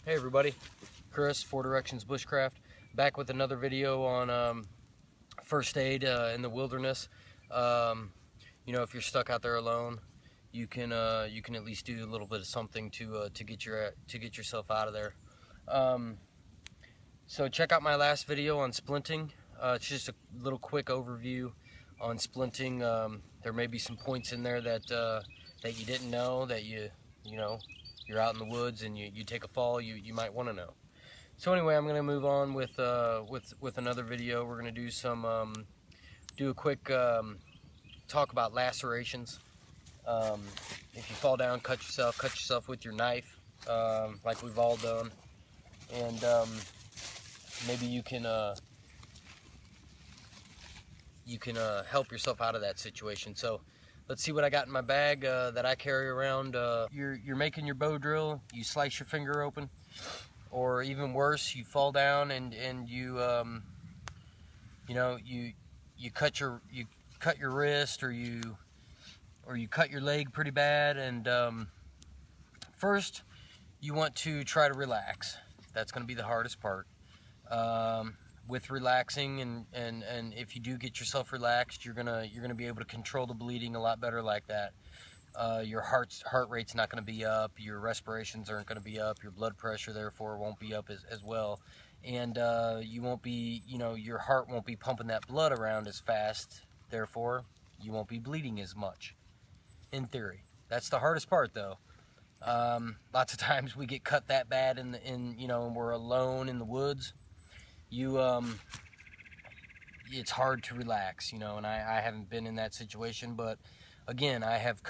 Hey everybody, Chris, 4Directions Bushcraft, back with another video on first aid in the wilderness. You know, if you're stuck out there alone, you can at least do a little bit of something to get yourself out of there. So check out my last video on splinting. It's just a little quick overview on splinting. There may be some points in there that that you didn't know, that you know, you're out in the woods and you take a fall, you might want to know. So anyway, I'm going to move on with another video. We're going to do some do a quick talk about lacerations. If you fall down, cut yourself with your knife, like we've all done, and maybe you can help yourself out of that situation. So let's see what I got in my bag that I carry around. You're making your bow drill, you slice your finger open, or even worse, you fall down and you you know, you cut your wrist, or you cut your leg pretty bad. And first you want to try to relax. That's going to be the hardest part. With relaxing, and if you do get yourself relaxed, you're gonna be able to control the bleeding a lot better like that. Your heart rate's not going to be up, your respirations aren't going to be up, your blood pressure therefore won't be up as well, and you won't be, you know, your heart won't be pumping that blood around as fast, therefore you won't be bleeding as much, in theory. That's the hardest part though. Lots of times we get cut that bad in you know, and we're alone in the woods. It's hard to relax, you know, and I haven't been in that situation, but again, I have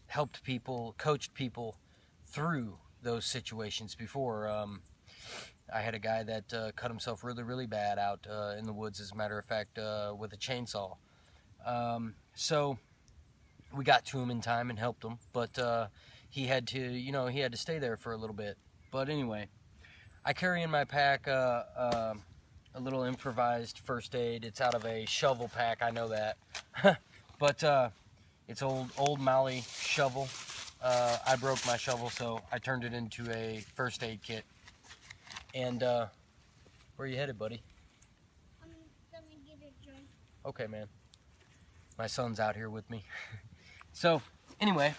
helped people, coached people through those situations before. I had a guy that cut himself really bad out in the woods, as a matter of fact, with a chainsaw. So we got to him in time and helped him, but he had to, you know, he had to stay there for a little bit. But anyway, I carry in my pack a little improvised first aid. It's out of a shovel pack, I know that. But it's old Maui shovel. I broke my shovel, so I turned it into a first aid kit. And where are you headed, buddy? I'm gonna get a drink. Okay, man. My son's out here with me. So anyway,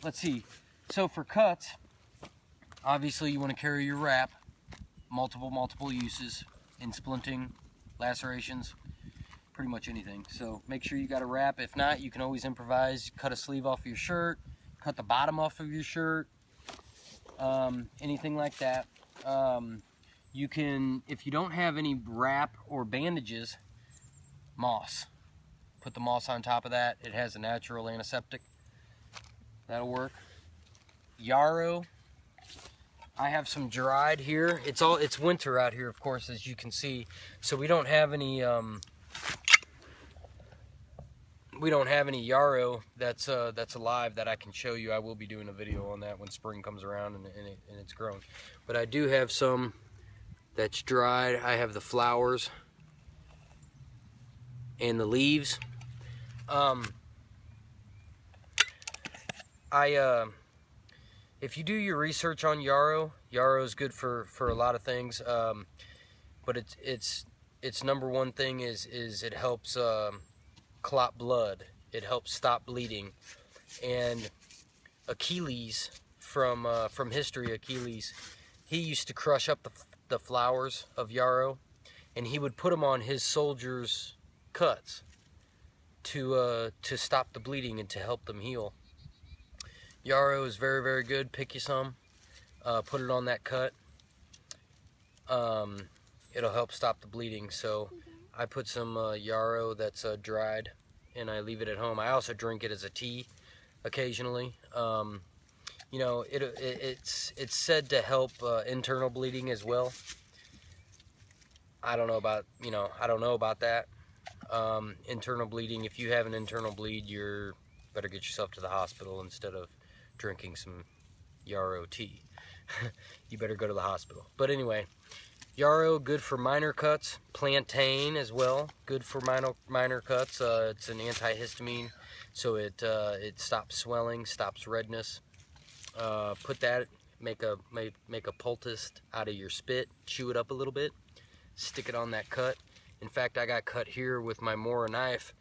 let's see. So for cuts, obviously you want to carry your wrap. Multiple uses in splinting, lacerations, pretty much anything. So make sure you got a wrap. If not, you can always improvise. Cut a sleeve off of your shirt, cut the bottom off of your shirt, anything like that. You can, if you don't have any wrap or bandages, moss. Put the moss on top of that. It has a natural antiseptic. That'll work. Yarrow. I have some dried here. It's winter out here, of course, as you can see. So we don't have any yarrow that's alive that I can show you. I will be doing a video on that when spring comes around and it's grown. But I do have some that's dried. I have the flowers and the leaves. If you do your research on yarrow is good for a lot of things, but its number one thing is it helps clot blood. It helps stop bleeding. And Achilles, from history, Achilles, he used to crush up the flowers of yarrow, and he would put them on his soldiers' cuts to stop the bleeding and to help them heal. Yarrow is very good. Pick you some, put it on that cut. It'll help stop the bleeding. So I put some yarrow that's dried, and I leave it at home. I also drink it as a tea occasionally. You know, it's said to help internal bleeding as well. I don't know about that. Internal bleeding, if you have an internal bleed, you better get yourself to the hospital instead of drinking some yarrow tea. You better go to the hospital. But anyway, Yarrow, good for minor cuts. Plantain as well, good for minor cuts. It's an antihistamine, so it stops swelling, stops redness. Put that, make a poultice out of your spit, chew it up a little bit, stick it on that cut. In fact, I got cut here with my Mora knife,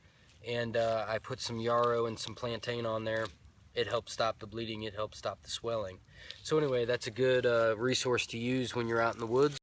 and I put some yarrow and some plantain on there. It helps stop the bleeding, it helps stop the swelling. So anyway, that's a good resource to use when you're out in the woods.